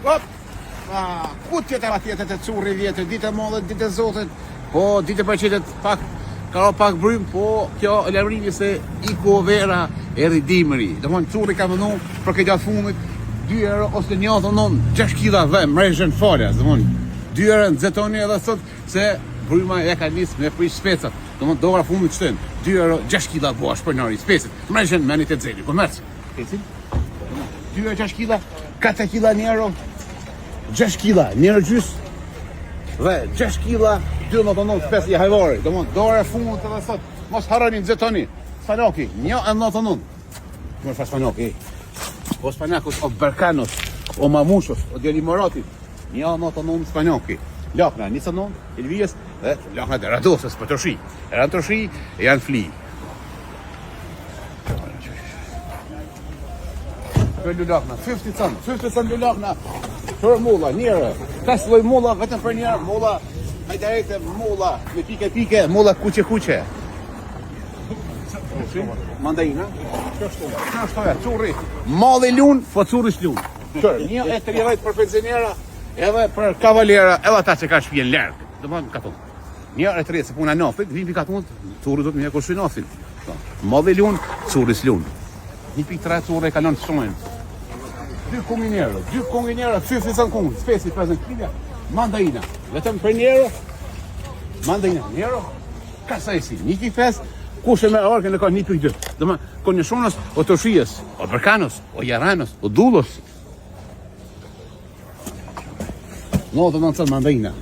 Hop! Ku tjetër atjetet e curri vjetër, ditë e modhet, ditë e zotit, po ditë e përqetet pak, ka pak brym, po kjo e lërimi se iko vera e ridimëri. Domthon curri ka vënu për këtë gjatë fundit 2 euro ose një thonon 6 kg dhe mrejshën falas, domthon 2 euro nxetoni edhe sot se bryma ja ka nis me prish specat. Domthon dora fundit shtën 2 euro 6 kg bosh për nari specet. Mrejshën me një të xeli, komerc. Ecin? 2 euro 6 kg, 4 kg një euro. 6 kg, njërë gjys dhe 6 kg 2,99 i hajvari. Domthon dora fundit edhe sot. Mos harroni nxetoni. Spanaki, 1,99. Më fa spanaki. O spanakut, o berkanos, o mamushos, o djelimorotit. 1,99 spanaki. Lakna, 1,99, Elvijës dhe lakna dhe radosës për tërshi. Janë tërshi e janë fli. Për lulakna, 50 cent lulakna. Për mulla, njërë, 5 lloj mulla, vetëm për njërë, mulla, hajdarete, mulla, me pike, mulla kuqe. Mandarina, kështu e, curri, malli lun, po curri s'lun. Qërë, 1,30 për pensionera, edhe për kavalera, edhe ata që ka shpijen lërgë, do më katon. 1,30 se puna nafit, vimpi katon, curri do të një kushtu nafin. Malli lun, curri s'lun. 1,3 curri e kalon të shumën. 2 konginero, 50 cent kong, spesi 50 kg, mandarina, vetëm për njero, mandarina, njero, kasa e si, 1,5, kushe me orke në ka 1,2, dhe më, konjëshonës, o tërshijës, o berkanos, o jaranos, o dullos. 99 cent mandarina.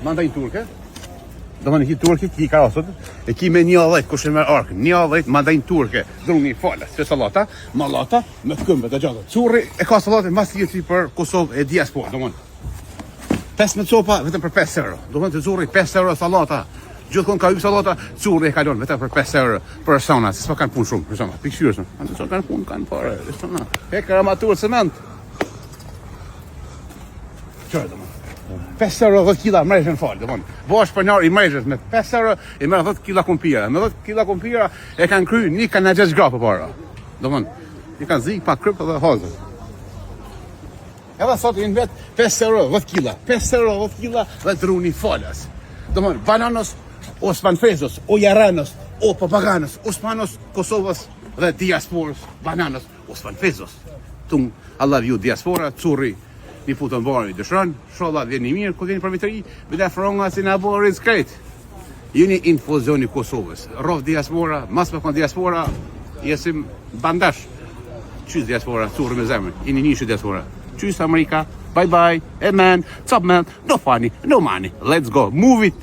Mandarin turke, dhe më në ki turke, ki karosët, e ki me 1,10, kushe me orke, 1,10 mandarin turke, druni falas, që salata, malata, me këmbët e gjatë. Curri e ka salate mas tjeti për Kosovë e diaspora, do mënë. 15 copa, vetëm për 5 euro. Do mënë të curri 5 euro salata. Gjithkon ka hyjë salata, curri e kalon vetëm për 5 euro për persona, se s'pa kanë punë shumë, persona, pikëshyrës. Anë kanë punë, kanë parë, persona. Hekër amatur cement. Qërë, do mënë. 5 euro 10 kg mrejshën falë, dhe mënë. Bosh për njarë i mrejshës me 5 euro i merë 10 kg kumpira. Me 10 kg kumpira e kanë kry një kanë 6 gra për para. Dhe mënë, i kanë zi pa krypë dhe hazë. Edhe sot i në vetë 5 euro 10 kg. 5 euro 10 kg dhe druni falas. Dhe mënë, bananos, o spanfezos, o jaranos, o papaganos, o spanos Kosovës dhe diasporës, bananos, o spanfezos. Tung, Allah vju diaspora, curri, një futën bari dëshron, sholla vjen një mirë, ku vjen për vitëri, bëda fronga si në borin skret. Jeni infuzioni Kosovës, rov diaspora, mas për kënë diaspora, jesim bandash. Qys diaspora, curë me zemër, jeni njëshë diaspora. Qys Amerika, bye bye, hey man, what's up man, no funny, no money, let's go, move it.